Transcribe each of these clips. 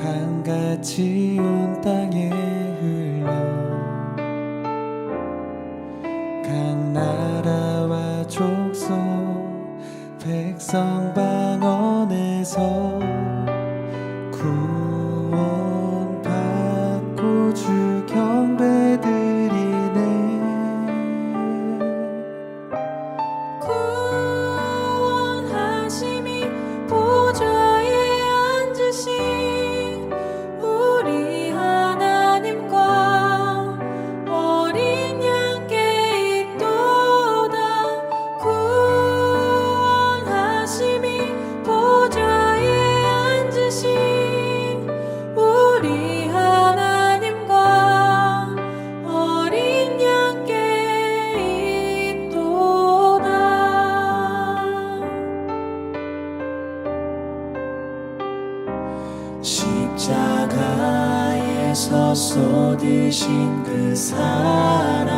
강같이 온 땅에 흘러 각 나라와 족속 백성 방언에서 구원받고 주 경배드리네. 구원하심이 보좌에 앉으신 우리 하나님과 어린 양께 있도다. 구원하심이 보좌에 앉으신 우리 하나님과 어린 양께 있도다. 십자가에서 쏟으신 그 사랑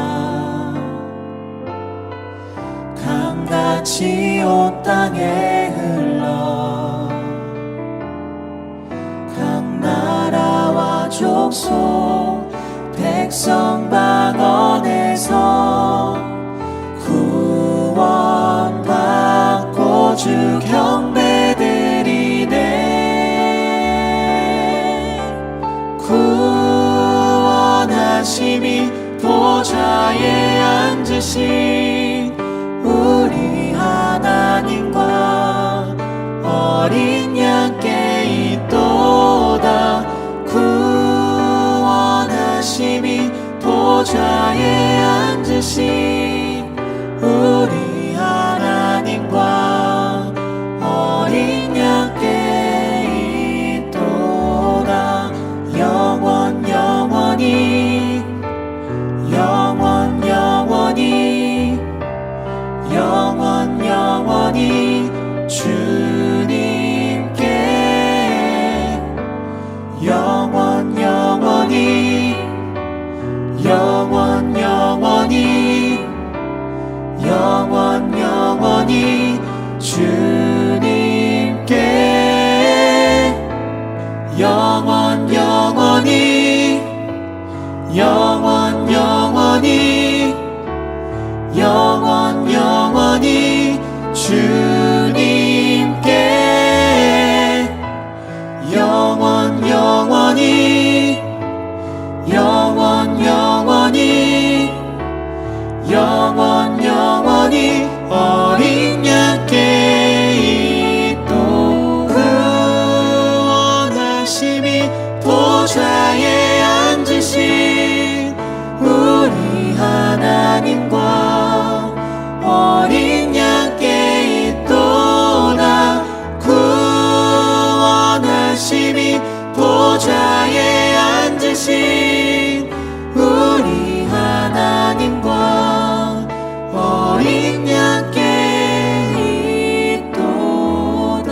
강같이 온 땅에 흘러 각 나라와 족속 백성 방언에서 구원받고 주 경배드리네. 구원하심이 보좌에 앉으신 우리 하나님과 어린 양께 있도다. 구원하심이 보좌에 앉으신 우리 하나님과 어린 양께 있도다. 영원 영원히 영원 영원히 영원 영원히 주님께 영원 영원히 영원 영원히 영원 영원히 주님께 영원 영원히 영원 영원히 영원 영원히 주님께 영원 영원히 영원 영원히 영원 영원히 어린 양께 있도. 구원하심이 보좌에 앉으신 우리 하나님과 어린 양께 있도다. 구원하심이 보좌에 앉으신 우리 하나님과 어린 양께 있도다.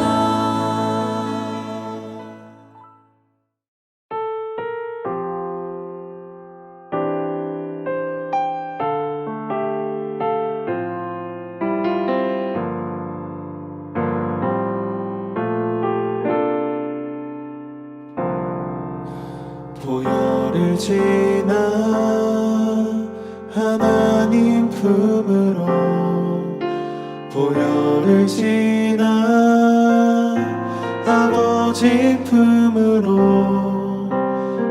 보혈을 지나 하나님 품으로 보혈을 지나 아버지 품으로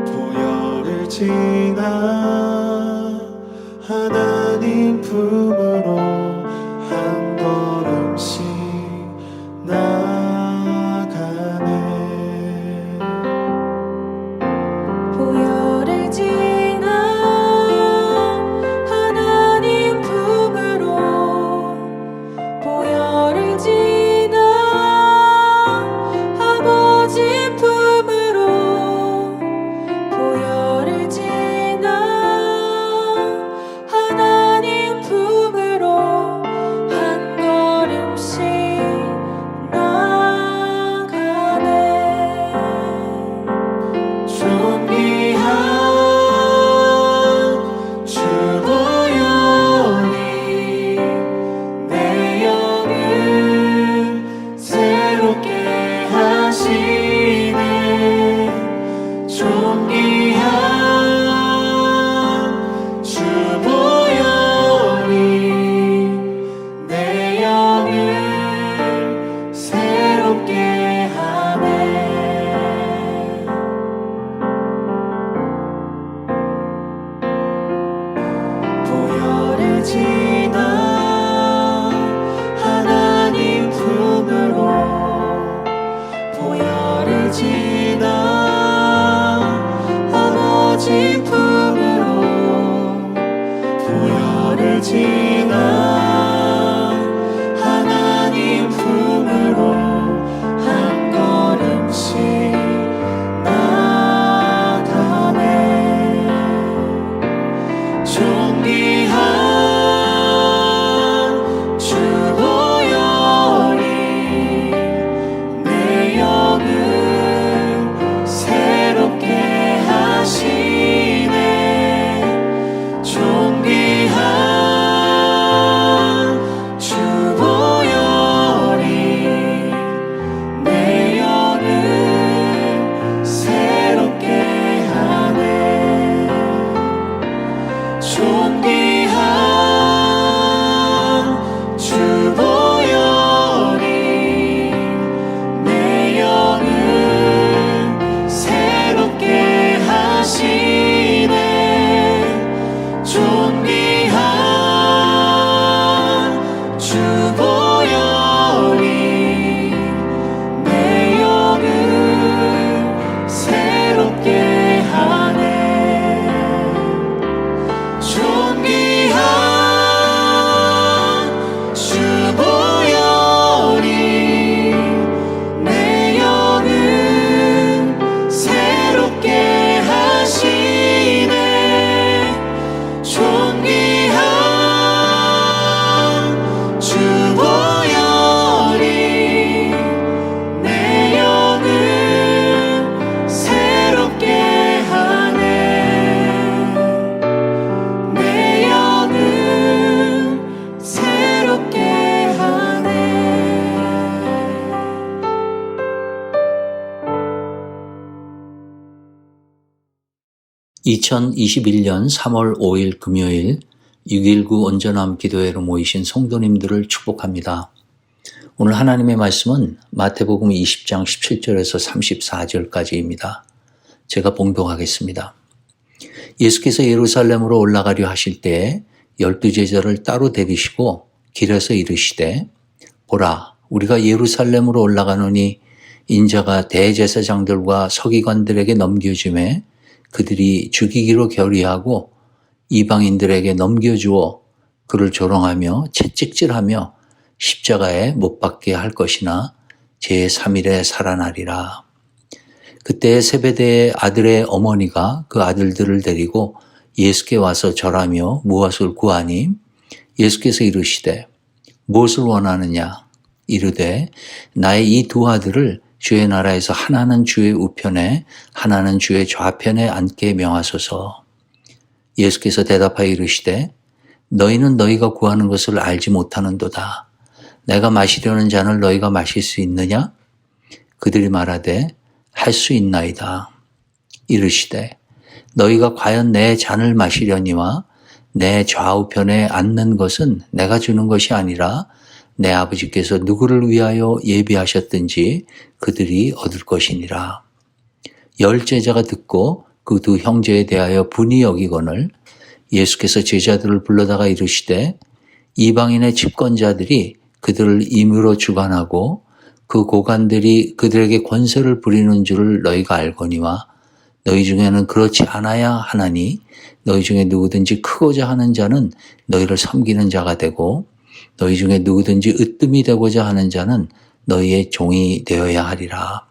보혈을 지나 하나님 품으로 한 걸음씩 나가네. 보혈을 지나 하나님 품으로 보혈을 지나 아버지 품으로 보혈을 지나 2021년 3월 5일 금요일 6.19 온전함 기도회로 모이신 성도님들을 축복합니다. 오늘 하나님의 말씀은 마태복음 20장 17절에서 34절까지입니다. 제가 봉독하겠습니다. 예수께서 예루살렘으로 올라가려 하실 때에 12제자를 따로 데리시고 길에서 이르시되 보라 우리가 예루살렘으로 올라가노니 인자가 대제사장들과 서기관들에게 넘겨주매 그들이 죽이기로 결의하고 이방인들에게 넘겨주어 그를 조롱하며 채찍질하며 십자가에 못 박게 할 것이나 제3일에 살아나리라. 그때 세베대의 아들의 어머니가 그 아들들을 데리고 예수께 와서 절하며 무엇을 구하니 예수께서 이르시되 무엇을 원하느냐 이르되 나의 이 두 아들을 주의 나라에서 하나는 주의 우편에 하나는 주의 좌편에 앉게 명하소서. 예수께서 대답하여 이르시되 너희는 너희가 구하는 것을 알지 못하는도다. 내가 마시려는 잔을 너희가 마실 수 있느냐? 그들이 말하되 할 수 있나이다. 이르시되 너희가 과연 내 잔을 마시려니와 내 좌우편에 앉는 것은 내가 주는 것이 아니라 내 아버지께서 누구를 위하여 예비하셨든지 그들이 얻을 것이니라. 10제자가 듣고 그 두 형제에 대하여 분이 여기거늘 예수께서 제자들을 불러다가 이르시되 이방인의 집권자들이 그들을 임의로 주관하고 그 고관들이 그들에게 권세를 부리는 줄을 너희가 알거니와 너희 중에는 그렇지 않아야 하나니 너희 중에 누구든지 크고자 하는 자는 너희를 섬기는 자가 되고 너희 중에 누구든지 으뜸이 되고자 하는 자는 너희의 종이 되어야 하리라.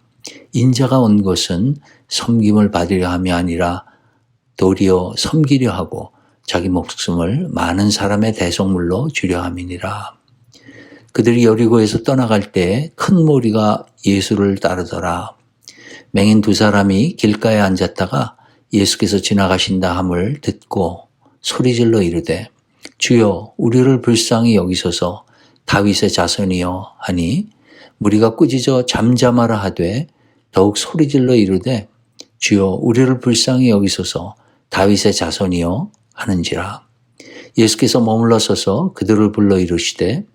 인자가 온 것은 섬김을 받으려 함이 아니라 도리어 섬기려 하고 자기 목숨을 많은 사람의 대속물로 주려 함이니라. 그들이 여리고에서 떠나갈 때 큰 무리가 예수를 따르더라. 맹인 두 사람이 길가에 앉았다가 예수께서 지나가신다 함을 듣고 소리질러 이르되 주여 우리를 불쌍히 여기소서 다윗의 자손이여 하니 무리가 꾸짖어 잠잠하라 하되 더욱 소리질러 이르되 주여 우리를 불쌍히 여기소서 다윗의 자손이여 하는지라. 예수께서 머물러 서서 그들을 불러 이르시되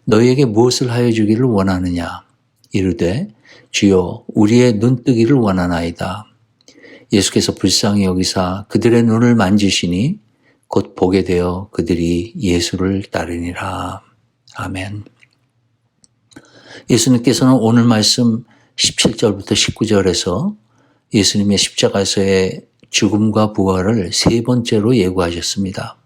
너희에게 무엇을 하여 주기를 원하느냐 이르되 주여 우리의 눈뜨기를 원하나이다. 예수께서 불쌍히 여기사 그들의 눈을 만지시니 곧 보게 되어 그들이 예수를 따르니라. 아멘. 예수님께서는 오늘 말씀 17절부터 19절에서 예수님의 십자가에서의 죽음과 부활을 세 번째로 예고하셨습니다.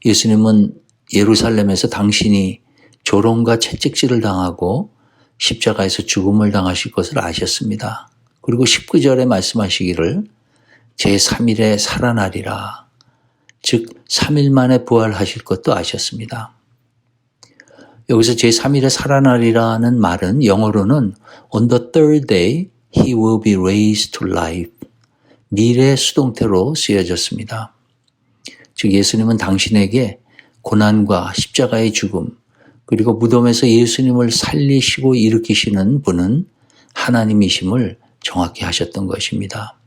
예수님은 예루살렘에서 당신이 조롱과 채찍질을 당하고 십자가에서 죽음을 당하실 것을 아셨습니다. 그리고 19절에 말씀하시기를 제3일에 살아나리라. 즉 3일 만에 부활하실 것도 아셨습니다. 여기서 제3일에 살아나리라는 말은 영어로는 on the third day he will be raised to life. 미래 수동태로 쓰여졌습니다. 즉 예수님은 당신에게 고난과 십자가의 죽음 그리고 무덤에서 예수님을 살리시고 일으키시는 분은 하나님이심을 정확히 하셨던 것입니다.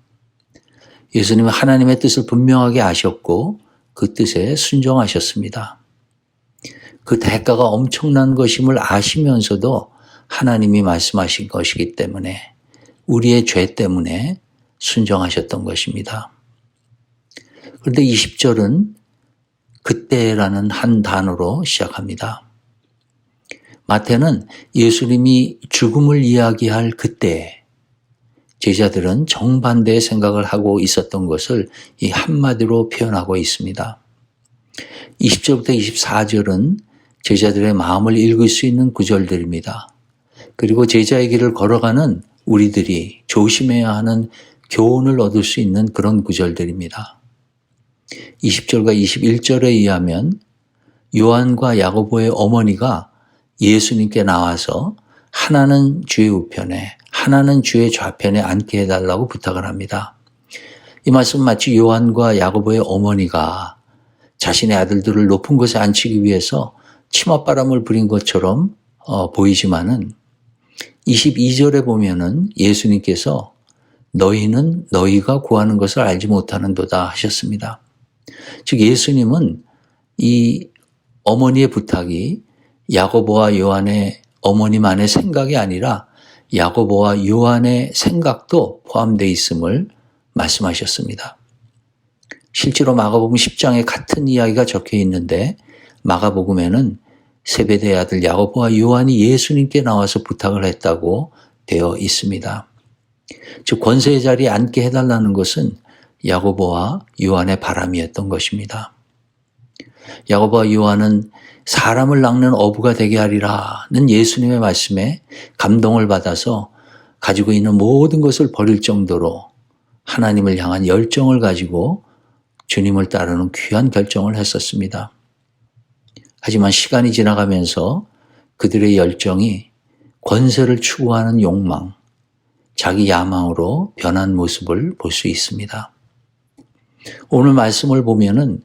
예수님은 하나님의 뜻을 분명하게 아셨고 그 뜻에 순종하셨습니다. 그 대가가 엄청난 것임을 아시면서도 하나님이 말씀하신 것이기 때문에 우리의 죄 때문에 순종하셨던 것입니다. 그런데 20절은 그때라는 한 단어로 시작합니다. 마태는 예수님이 죽음을 이야기할 그때 제자들은 정반대의 생각을 하고 있었던 것을 이 한마디로 표현하고 있습니다. 20절부터 24절은 제자들의 마음을 읽을 수 있는 구절들입니다. 그리고 제자의 길을 걸어가는 우리들이 조심해야 하는 교훈을 얻을 수 있는 그런 구절들입니다. 20절과 21절에 의하면 요한과 야고보의 어머니가 예수님께 나와서 하나는 주의 우편에 하나는 주의 좌편에 앉게 해달라고 부탁을 합니다. 이 말씀은 마치 요한과 야고보의 어머니가 자신의 아들들을 높은 곳에 앉히기 위해서 치맛바람을 부린 것처럼 보이지만은 22절에 보면은 예수님께서 너희는 너희가 구하는 것을 알지 못하는도다 하셨습니다. 즉 예수님은 이 어머니의 부탁이 야고보와 요한의 어머니만의 생각이 아니라 야고보와 요한의 생각도 포함되어 있음을 말씀하셨습니다. 실제로 마가복음 10장에 같은 이야기가 적혀 있는데 마가복음에는 세베대의 아들 야고보와 요한이 예수님께 나와서 부탁을 했다고 되어 있습니다. 즉 권세의 자리에 앉게 해달라는 것은 야고보와 요한의 바람이었던 것입니다. 야고보와 요한은 사람을 낚는 어부가 되게 하리라는 예수님의 말씀에 감동을 받아서 가지고 있는 모든 것을 버릴 정도로 하나님을 향한 열정을 가지고 주님을 따르는 귀한 결정을 했었습니다. 하지만 시간이 지나가면서 그들의 열정이 권세를 추구하는 욕망, 자기 야망으로 변한 모습을 볼 수 있습니다. 오늘 말씀을 보면은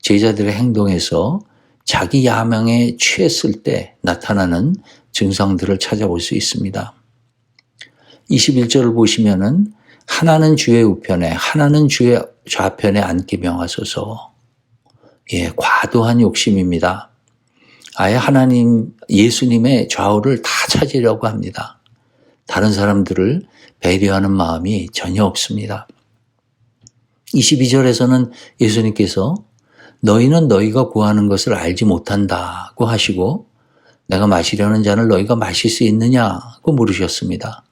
제자들의 행동에서 자기 야망에 취했을 때 나타나는 증상들을 찾아볼 수 있습니다. 21절을 보시면은 하나는 주의 우편에 하나는 주의 좌편에 앉게 명하소서. 과도한 욕심입니다. 아예 하나님 예수님의 좌우를 다 차지하려고 합니다. 다른 사람들을 배려하는 마음이 전혀 없습니다. 22절에서는 예수님께서 너희는 너희가 구하는 것을 알지 못한다고 하시고 내가 마시려는 잔을 너희가 마실 수 있느냐고 물으셨습니다.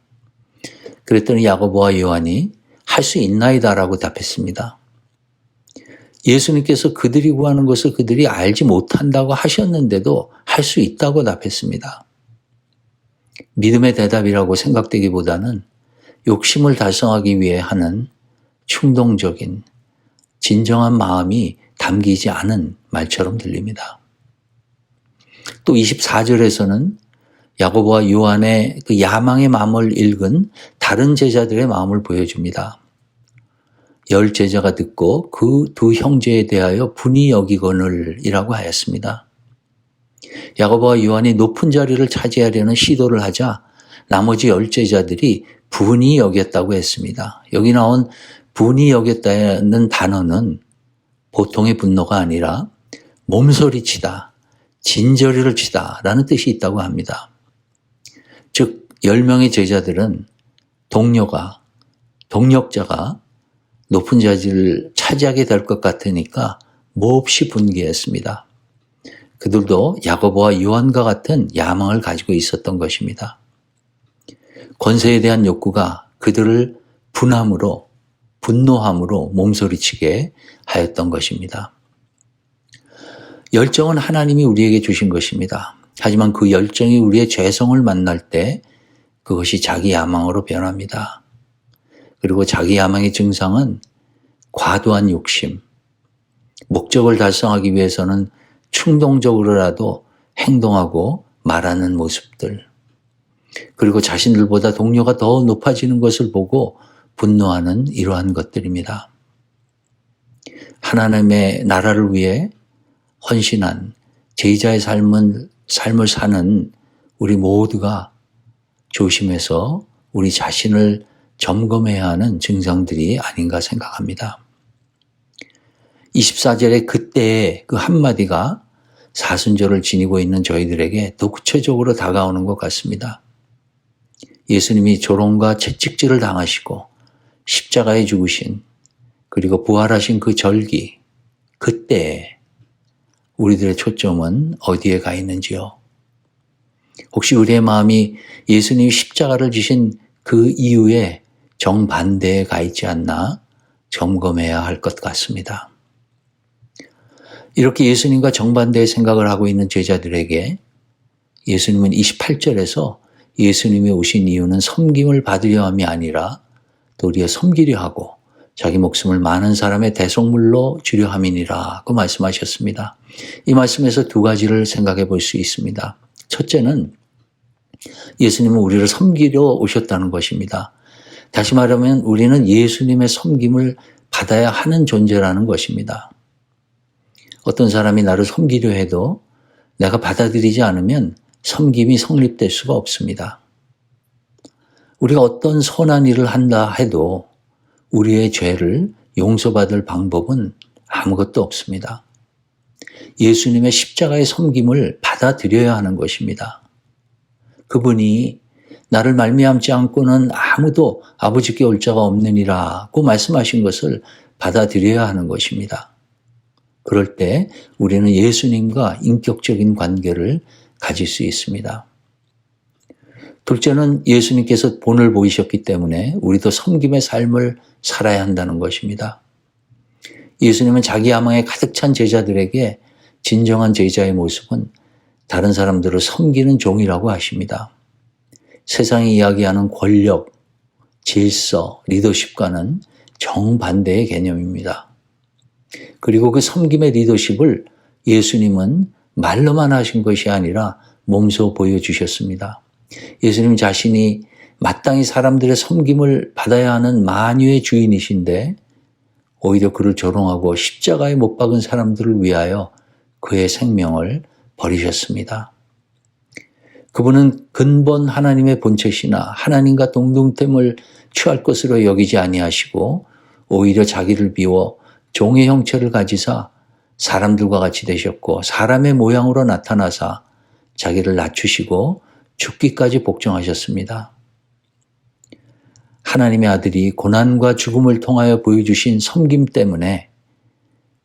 그랬더니 야고보와 요한이 할 수 있나이다라고 답했습니다. 예수님께서 그들이 구하는 것을 그들이 알지 못한다고 하셨는데도 할 수 있다고 답했습니다. 믿음의 대답이라고 생각되기보다는 욕심을 달성하기 위해 하는 충동적인 진정한 마음이 담기지 않은 말처럼 들립니다. 또 24절에서는 야고보와 요한의 그 야망의 마음을 읽은 다른 제자들의 마음을 보여줍니다. 10 제자가 듣고 그 두 형제에 대하여 분이 여기거늘이라고 하였습니다. 야고보와 요한이 높은 자리를 차지하려는 시도를 하자 나머지 10 제자들이 분이 여겼다고 했습니다. 여기 나온 분이 여겼다는 단어는 보통의 분노가 아니라 몸소리치다, 진저리를 치다라는 뜻이 있다고 합니다. 즉 10명의 제자들은 동력자가 높은 자리를 차지하게 될 것 같으니까 몹시 분개했습니다. 그들도 야고보와 요한과 같은 야망을 가지고 있었던 것입니다. 권세에 대한 욕구가 그들을 분노함으로 몸소리치게 하였던 것입니다. 열정은 하나님이 우리에게 주신 것입니다. 하지만 그 열정이 우리의 죄성을 만날 때 그것이 자기 야망으로 변합니다. 그리고 자기 야망의 증상은 과도한 욕심, 목적을 달성하기 위해서는 충동적으로라도 행동하고 말하는 모습들, 그리고 자신들보다 동료가 더 높아지는 것을 보고 분노하는 이러한 것들입니다. 하나님의 나라를 위해 헌신한 제자의 삶을 사는 우리 모두가 조심해서 우리 자신을 점검해야 하는 증상들이 아닌가 생각합니다. 24절의 그때의 그 한마디가 사순절을 지니고 있는 저희들에게 더 구체적으로 다가오는 것 같습니다. 예수님이 조롱과 채찍질을 당하시고 십자가에 죽으신 그리고 부활하신 그 절기, 그때에 우리들의 초점은 어디에 가 있는지요? 혹시 우리의 마음이 예수님이 십자가를 지신 그 이후에 정반대에 가 있지 않나 점검해야 할 것 같습니다. 이렇게 예수님과 정반대의 생각을 하고 있는 제자들에게 예수님은 28절에서 예수님이 오신 이유는 섬김을 받으려 함이 아니라 도리어 섬기려 하고 자기 목숨을 많은 사람의 대속물로 주려 함이니라고 말씀하셨습니다. 이 말씀에서 두 가지를 생각해 볼 수 있습니다. 첫째는 예수님은 우리를 섬기려 오셨다는 것입니다. 다시 말하면 우리는 예수님의 섬김을 받아야 하는 존재라는 것입니다. 어떤 사람이 나를 섬기려 해도 내가 받아들이지 않으면 섬김이 성립될 수가 없습니다. 우리가 어떤 선한 일을 한다 해도 우리의 죄를 용서받을 방법은 아무것도 없습니다. 예수님의 십자가의 섬김을 받아들여야 하는 것입니다. 그분이 나를 말미암지 않고는 아무도 아버지께 올 자가 없느니라고 말씀하신 것을 받아들여야 하는 것입니다. 그럴 때 우리는 예수님과 인격적인 관계를 가질 수 있습니다. 둘째는 예수님께서 본을 보이셨기 때문에 우리도 섬김의 삶을 살아야 한다는 것입니다. 예수님은 자기 야망에 가득 찬 제자들에게 진정한 제자의 모습은 다른 사람들을 섬기는 종이라고 하십니다. 세상이 이야기하는 권력, 질서, 리더십과는 정반대의 개념입니다. 그리고 그 섬김의 리더십을 예수님은 말로만 하신 것이 아니라 몸소 보여주셨습니다. 예수님 자신이 마땅히 사람들의 섬김을 받아야 하는 만유의 주인이신데 오히려 그를 조롱하고 십자가에 못 박은 사람들을 위하여 그의 생명을 버리셨습니다. 그분은 근본 하나님의 본체시나 하나님과 동등됨을 취할 것으로 여기지 아니하시고 오히려 자기를 비워 종의 형체를 가지사 사람들과 같이 되셨고 사람의 모양으로 나타나사 자기를 낮추시고 죽기까지 복종하셨습니다. 하나님의 아들이 고난과 죽음을 통하여 보여주신 섬김 때문에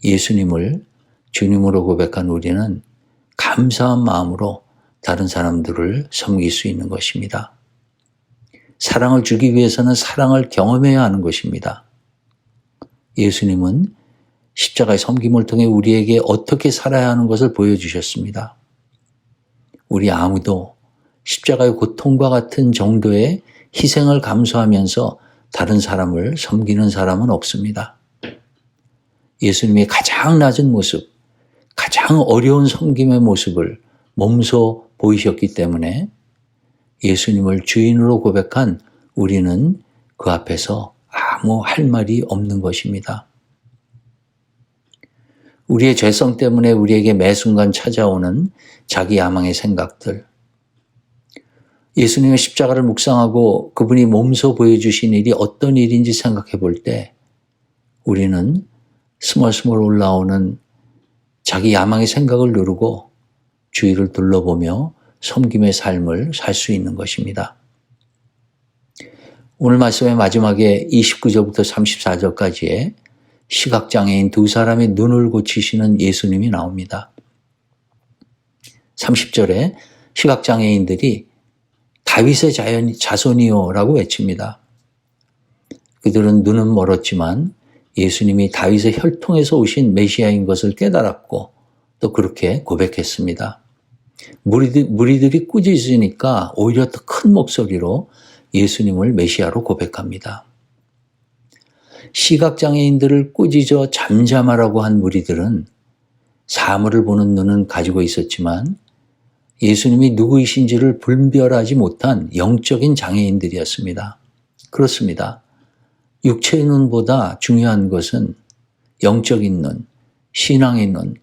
예수님을 주님으로 고백한 우리는 감사한 마음으로 다른 사람들을 섬길 수 있는 것입니다. 사랑을 주기 위해서는 사랑을 경험해야 하는 것입니다. 예수님은 십자가의 섬김을 통해 우리에게 어떻게 살아야 하는 것을 보여주셨습니다. 우리 아무도 십자가의 고통과 같은 정도의 희생을 감수하면서 다른 사람을 섬기는 사람은 없습니다. 예수님의 가장 낮은 모습, 가장 어려운 섬김의 모습을 몸소 보이셨기 때문에 예수님을 주인으로 고백한 우리는 그 앞에서 아무 할 말이 없는 것입니다. 우리의 죄성 때문에 우리에게 매 순간 찾아오는 자기 야망의 생각들, 예수님의 십자가를 묵상하고 그분이 몸소 보여주신 일이 어떤 일인지 생각해 볼 때 우리는 스멀스멀 올라오는 자기 야망의 생각을 누르고 주위를 둘러보며 섬김의 삶을 살 수 있는 것입니다. 오늘 말씀의 마지막에 29절부터 34절까지의 시각장애인 두 사람의 눈을 고치시는 예수님이 나옵니다. 30절에 시각장애인들이 다윗의 자손이요라고 외칩니다. 그들은 눈은 멀었지만 예수님이 다윗의 혈통에서 오신 메시아인 것을 깨달았고 또 그렇게 고백했습니다. 무리들이 꾸짖으니까 오히려 더 큰 목소리로 예수님을 메시아로 고백합니다. 시각장애인들을 꾸짖어 잠잠하라고 한 무리들은 사물을 보는 눈은 가지고 있었지만 예수님이 누구이신지를 분별하지 못한 영적인 장애인들이었습니다. 그렇습니다. 육체의 눈보다 중요한 것은 영적인 눈, 신앙의 눈,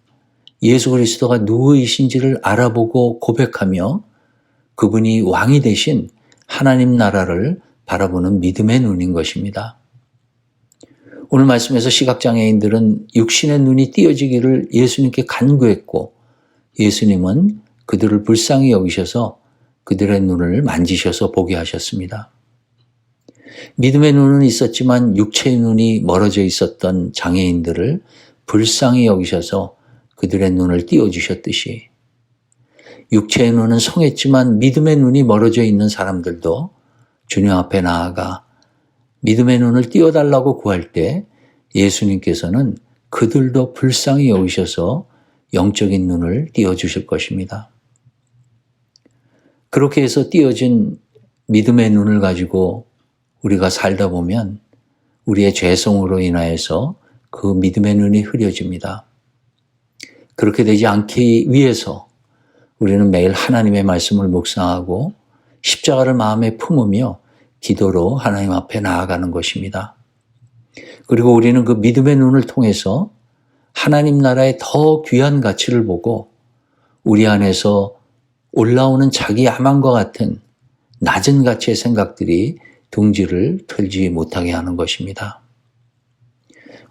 예수 그리스도가 누구이신지를 알아보고 고백하며 그분이 왕이 되신 하나님 나라를 바라보는 믿음의 눈인 것입니다. 오늘 말씀에서 시각장애인들은 육신의 눈이 띄어지기를 예수님께 간구했고 예수님은 그들을 불쌍히 여기셔서 그들의 눈을 만지셔서 보게 하셨습니다. 믿음의 눈은 있었지만 육체의 눈이 멀어져 있었던 장애인들을 불쌍히 여기셔서 그들의 눈을 띄워주셨듯이 육체의 눈은 성했지만 믿음의 눈이 멀어져 있는 사람들도 주님 앞에 나아가 믿음의 눈을 띄워달라고 구할 때 예수님께서는 그들도 불쌍히 여기셔서 영적인 눈을 띄워주실 것입니다. 그렇게 해서 띄어진 믿음의 눈을 가지고 우리가 살다 보면 우리의 죄성으로 인하여서 그 믿음의 눈이 흐려집니다. 그렇게 되지 않기 위해서 우리는 매일 하나님의 말씀을 묵상하고 십자가를 마음에 품으며 기도로 하나님 앞에 나아가는 것입니다. 그리고 우리는 그 믿음의 눈을 통해서 하나님 나라의 더 귀한 가치를 보고 우리 안에서 올라오는 자기 야망과 같은 낮은 가치의 생각들이 둥지를 틀지 못하게 하는 것입니다.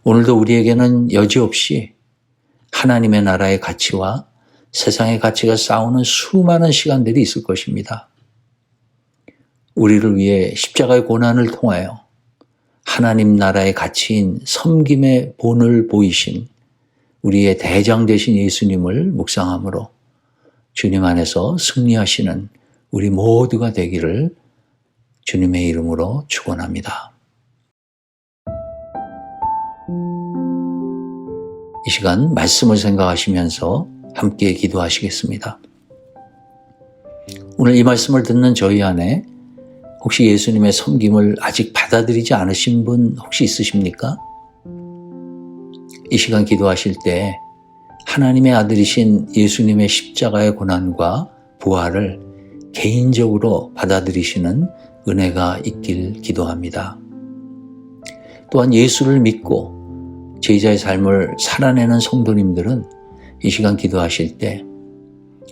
오늘도 우리에게는 여지없이 하나님의 나라의 가치와 세상의 가치가 싸우는 수많은 시간들이 있을 것입니다. 우리를 위해 십자가의 고난을 통하여 하나님 나라의 가치인 섬김의 본을 보이신 우리의 대장 되신 예수님을 묵상함으로 주님 안에서 승리하시는 우리 모두가 되기를 주님의 이름으로 축원합니다. 이 시간 말씀을 생각하시면서 함께 기도하시겠습니다. 오늘 이 말씀을 듣는 저희 안에 혹시 예수님의 섬김을 아직 받아들이지 않으신 분 혹시 있으십니까? 이 시간 기도하실 때 하나님의 아들이신 예수님의 십자가의 고난과 부활을 개인적으로 받아들이시는 은혜가 있길 기도합니다. 또한 예수를 믿고 제자의 삶을 살아내는 성도님들은 이 시간 기도하실 때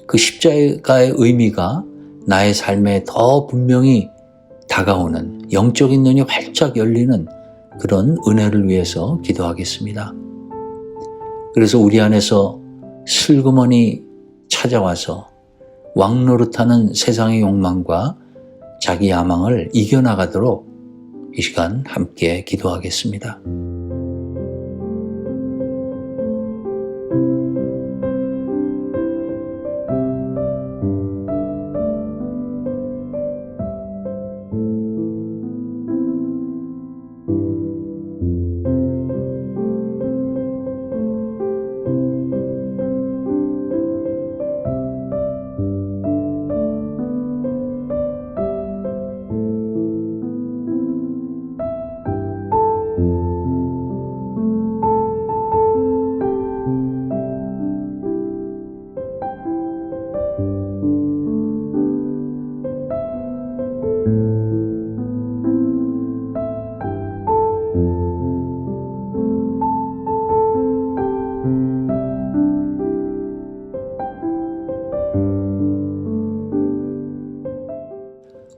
그 십자가의 의미가 나의 삶에 더 분명히 다가오는 영적인 눈이 활짝 열리는 그런 은혜를 위해서 기도하겠습니다. 그래서 우리 안에서 슬그머니 찾아와서 왕노릇하는 세상의 욕망과 자기 야망을 이겨나가도록 이 시간 함께 기도하겠습니다.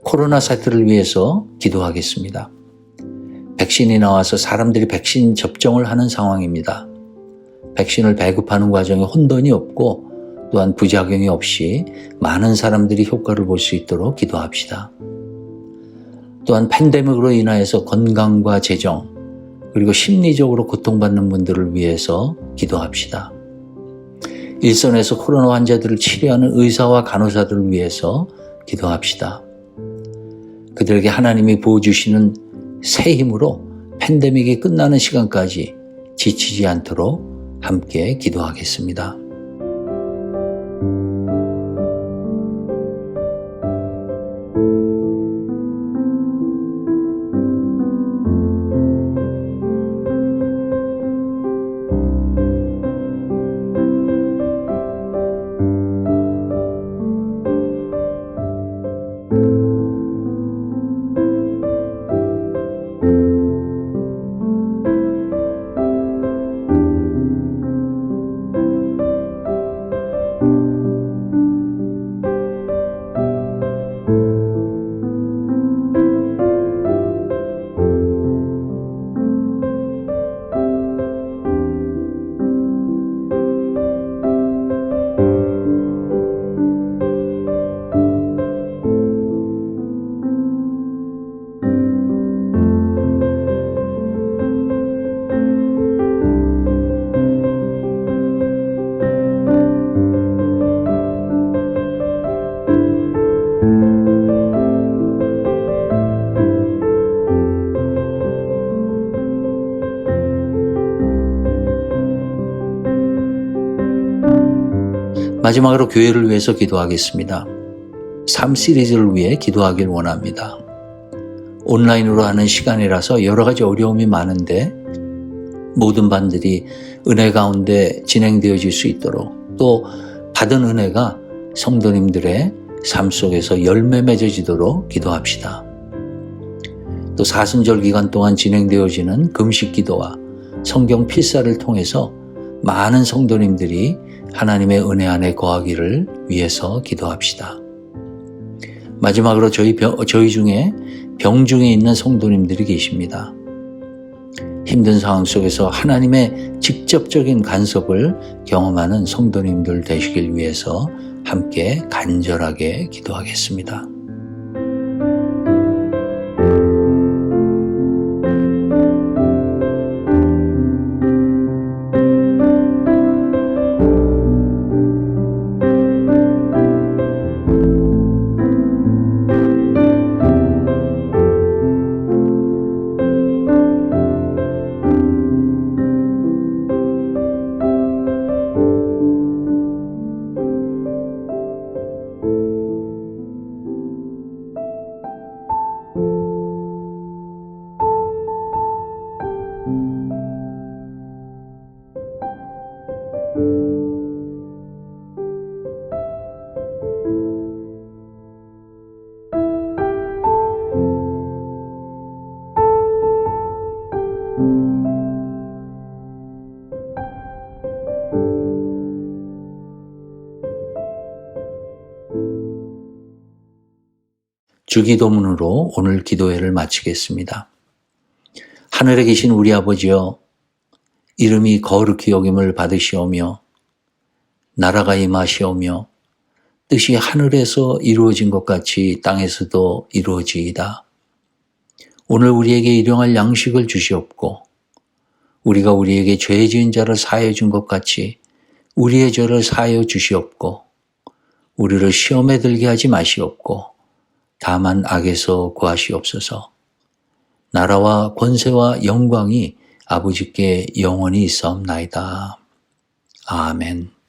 코로나 사태를 위해서 기도하겠습니다. 백신이 나와서 사람들이 백신 접종을 하는 상황입니다. 백신을 배급하는 과정에 혼돈이 없고 또한 부작용이 없이 많은 사람들이 효과를 볼 수 있도록 기도합시다. 또한 팬데믹으로 인하여서 건강과 재정 그리고 심리적으로 고통받는 분들을 위해서 기도합시다. 일선에서 코로나 환자들을 치료하는 의사와 간호사들을 위해서 기도합시다. 그들에게 하나님이 부어주시는 새 힘으로 팬데믹이 끝나는 시간까지 지치지 않도록 함께 기도하겠습니다. 마지막으로 교회를 위해서 기도하겠습니다. 삶 시리즈를 위해 기도하길 원합니다. 온라인으로 하는 시간이라서 여러 가지 어려움이 많은데 모든 반들이 은혜 가운데 진행되어질 수 있도록 또 받은 은혜가 성도님들의 삶 속에서 열매 맺어지도록 기도합시다. 또 사순절 기간 동안 진행되어지는 금식 기도와 성경 필사를 통해서 많은 성도님들이 하나님의 은혜 안에 거하기를 위해서 기도합시다. 마지막으로 저희 중에 병중에 있는 성도님들이 계십니다. 힘든 상황 속에서 하나님의 직접적인 간섭을 경험하는 성도님들 되시길 위해서 함께 간절하게 기도하겠습니다. 주기도문으로 오늘 기도회를 마치겠습니다. 하늘에 계신 우리 아버지여, 이름이 거룩히 여김을 받으시오며 나라가 임하시오며 뜻이 하늘에서 이루어진 것 같이 땅에서도 이루어지이다. 오늘 우리에게 일용할 양식을 주시옵고 우리가 우리에게 죄 지은 자를 사하여 준 것 같이 우리의 죄를 사하여 주시옵고 우리를 시험에 들게 하지 마시옵고 다만 악에서 구하시옵소서. 나라와 권세와 영광이 아버지께 영원히 있사옵나이다. 아멘.